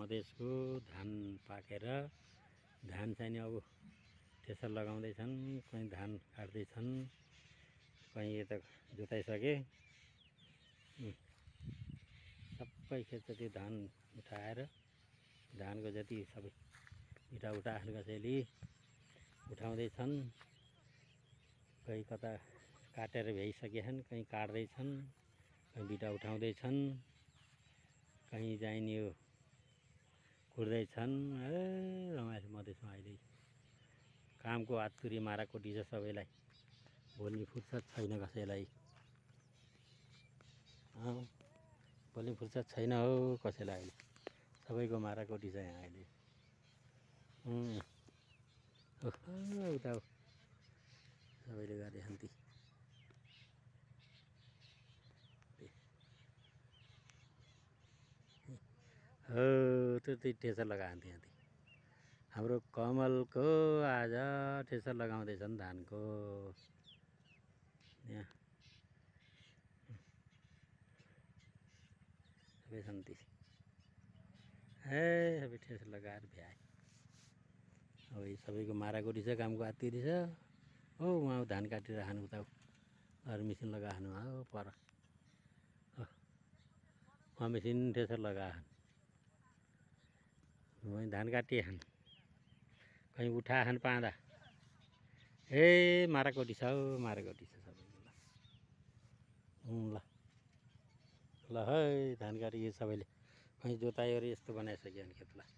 मधेसको धान पाकेर धान चाहिँ नि अब थ्रेसर लगाउँदैछन्, कहीँ धान काट्दैछन्, कहीँ यता जोताइसके। सबै खेत जति धान उठाएर धानको जति सबै बिटा कसैले उठाउँदैछन्, कहीँ कता काटेर भ्याइसकेछन्, कहीँ काट्दैछन्, कहीँ बिटा उठाउँदैछन्, कहीँ चाहिँ नि यो कुट्दैछन्। रमाइलो मधेसमा अहिले कामको आतुरी माराकोटी छ सबैलाई, बोल्ने फुर्सद छैन कसैलाई। बोल्ने फुर्सद छैन हो कसैलाई अहिले, सबैको माराकोटी छ यहाँ अहिले। उता सबैले गरे शान्ति। हो त्यो ठेसर लगाएको थियो। हाम्रो कमलको आज ठेसर लगाउँदैछन् धानको। यहाँ सबै शान्ति। सबै ठेसर लगाएर भ्याए। अब यो सबैको माराकोटी छ, कामको आत्तिरी छ। हो उहाँ धान काटिरहनु उता अरू मेसिन लगाउनु हो पर उहाँ मेसिन ठेसर लगाएछन्, वहीँ धान काटिएछन्, कहीँ उठाएछन् पाँदा। माराकोटी छ हौ, माराकोटी छ सबैको। ल ल है धान काटियो सबैले, कहीँ जोतायो अरे यस्तो बनाइसक्यो भने खेतलाई।